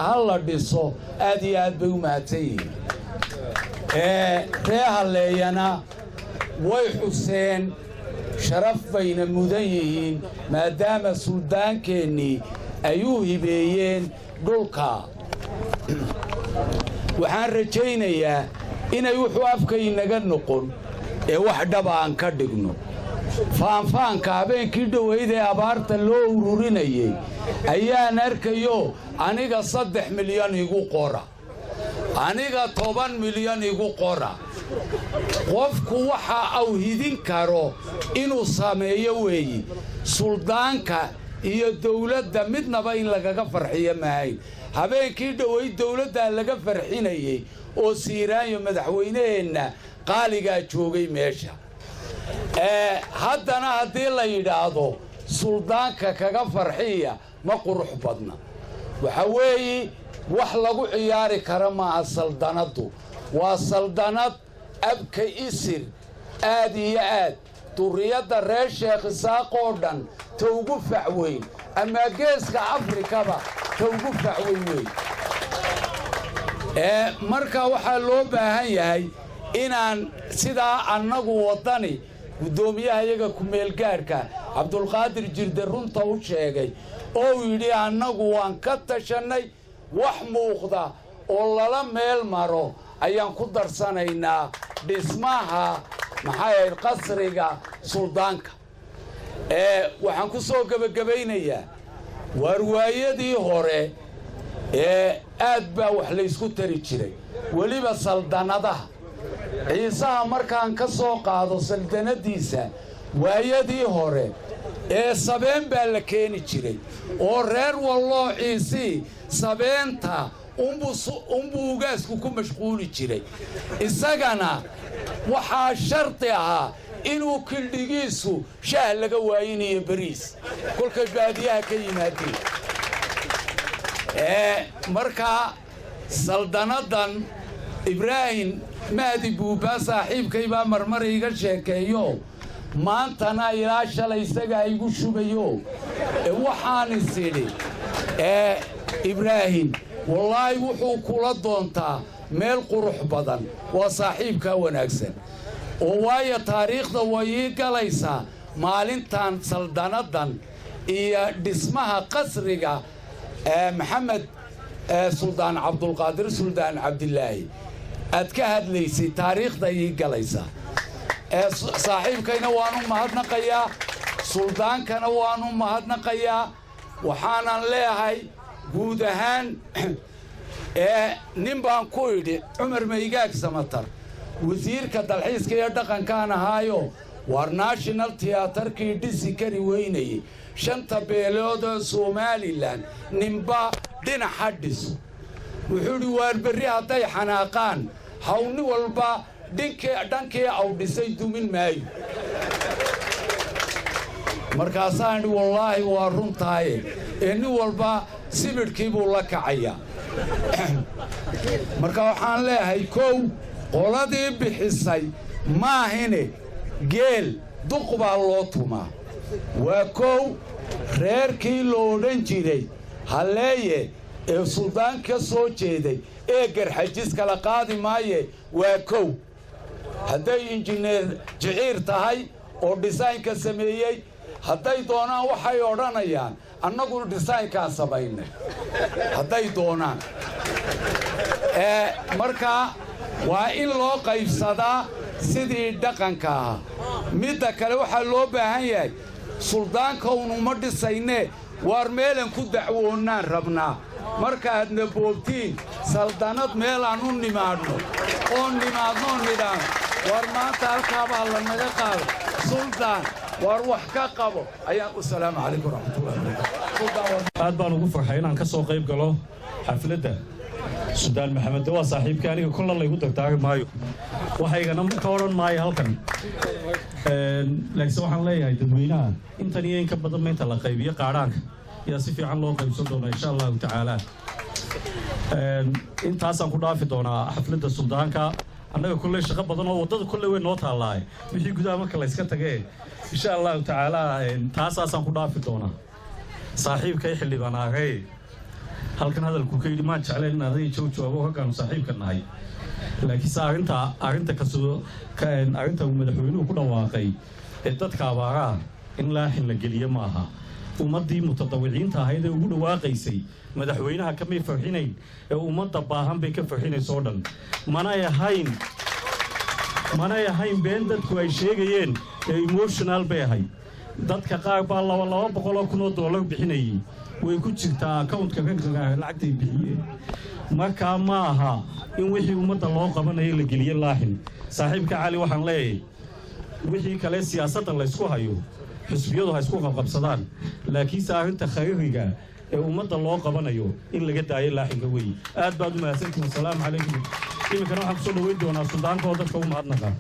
هلا ديسو أدي أدبو ماتي ريها اللينا وي حسين شرف بين المدينين ما دام السودان كيني أيوه بيين دولكا وحان رجينيا إن يوحوا أفكي نغن نقول واحدة بان كدقنو فان كابين كيدو ويدي أبارت اللو ورورينيي أيان أركيو أنيغا 3 مليون يقو قورا أنيغا 10 مليون يقو قورا qofku waxa uu hidin karo inuu sameeyo weey suldaanka iyo dawladda midnaba in laga farxiyo maahay habeenkii dhaway dawladda laga farxinayay oo siiraayo madaxweynaheena qaaliga joogay meesha haddana hadii la yiraahdo suldaanka kaga farxiya ma qurux badna waxa weey wax lagu ciyaari kara ma saldanadu waa saldanad أبكي إسر آدي آد طريات الرئيس شيخ ساقودن توقف عوين أما جيسك أفريقيا با توقف عوين مركا وحلو بهاي إن سيدا أنغو وطني ودوميها يجا كميل كاركا عبد القادر جردرون توشيغي أو يدي أنغو وانكتشني وحموخدا والله لميل مارو أيام قدر سنينا باسمها محايا القصرية سلطانك وحن كسوق بقبينية ورواية دي هوري أدبا وحليسكو تريتشري وليبا سلطانة ده عيسى مركان كسوق هذا سلطانة ديسا وهي دي هوري سبين بالكيني تشري ورير والله عيسي سبين تا أمبو جاسكو كم مشغول جري إسقنا وحا شرطها إنه كل جيسو شهر لجوائني بريس كل كباديها كلماتي مركا سلطنة إبراهيم مادي بوبا صاحب كيبا مرمري قرشة كيو ما أنتنا يلاش لا يستجا يقول بيو وحان السيري إبراهيم والله وحو كولا دونتا ميل قروح بدن وصاحبك وناكسن ووايا تاريخ دا وييقا ليسا مالنتان سلطنة إيا دسمها قصرقا محمد سلطان عبد القادر سلطان عبد الله أتكهد ليسي تاريخ دا ييقا ليسا صاحبك نوانو مهدنا قيا سلطان كنوانو مهدنا قيا وحانا ليهاي guudahaan nin baan ku yidhi Cumar Maygaag Samatar wasiirka dalxiiska iyo dhaqanka ahaayo war national theaterkii dhisi kari weynay shanta beelood oo Somaliland ninba dhinaca dhis wuxuu war bari haday xanaaqaan hawni walba dhankii aw dhisay dumin maayo markaasaan wallahi waa runtaay in walba sibirkii buu la kacaya marka waxaan leeyahay kow qoladii bixisay maahine geel duqba loo tumaa waa kow reerkii loo odhan jiray haleeye ee suldaanka soo jeeday ee garxajis kala qaadi maaye waa kow hadday injineer jiciir tahay oo design-ka sameeyay hadday doonaan waxay odhanayaan annagu design-kaan samaynay hadday doonaan marka waa in loo qaybsadaa sidii dhaqanka ahaa midda kale waxaa loo baahan yahay suldaanka unuma dhisayne waar meelan ku dacwoonaan rabnaa markaadna boobtiin saldanad meelaan u nimaadno oo nimaadno nidhaan war maanta halkaabaa la naga qaado suldaan war wax ka qabo ayaan u salaamu calaykum waraxmatullahi wabarakaatuh aad baan ugu farxay inaan ka soo qayb galo xafladda Suldaan Maxamed waa saaxiibkay aniga kullu la igu tagtaagay maayo waxaygana ka oran maayo halkan laakiin waxaan leeyahay dadweynaha intan iyo in ka badan meenta la qaybiyo qaaraanka yaa si fiican loo qaybsan doona insha Allah ta'ala intaasaan ku dhaafi doonaa xafladda suldaanka annaga kullu shaqo badan oo wadada kullu way noo taalaay wixii gudaha marka la iska tagay insha Allah ta'ala taasaan ku dhaafi doonaa صاحبك يحلي بناغي halkan hadalku ka yidhi maan jeclayn in aday jawaabo halkaanu saaxiibka nahay laakiinse arrinta uu madaxweynuhu ku dhawaaqay ee dadka abaaraha in laaxin la geliyo maaha ummaddii mutadawiciinta ahayd ee ugu dhawaaqaysay madaxweynaha kamay farxinayn ee ummadda baahan bay ka farxinaysoo dhan manay ahayn been dadku ay sheegayeen ee emotional bay ahayd dadka qaar baa $200,000 bixinayay way ku jirtaa accountka lacagtay bixiyeen markaa ma aha in wixii ummadda loo qabanaya la geliyo laaxin saaxiibka cali waxaan leeyahay wixii kale siyaasadda laysku hayo xisbiyadu ha isku qabqabsadaan laakiinse arrinta khayriga ee ummadda loo qabanayo in laga daayo laaxinka weeye aad baad u mahadsantihiin wasalaamu calaykum iminkana waxaan kusoo dhaweyn doonaa suldaanka oo dadka u mahadnaqa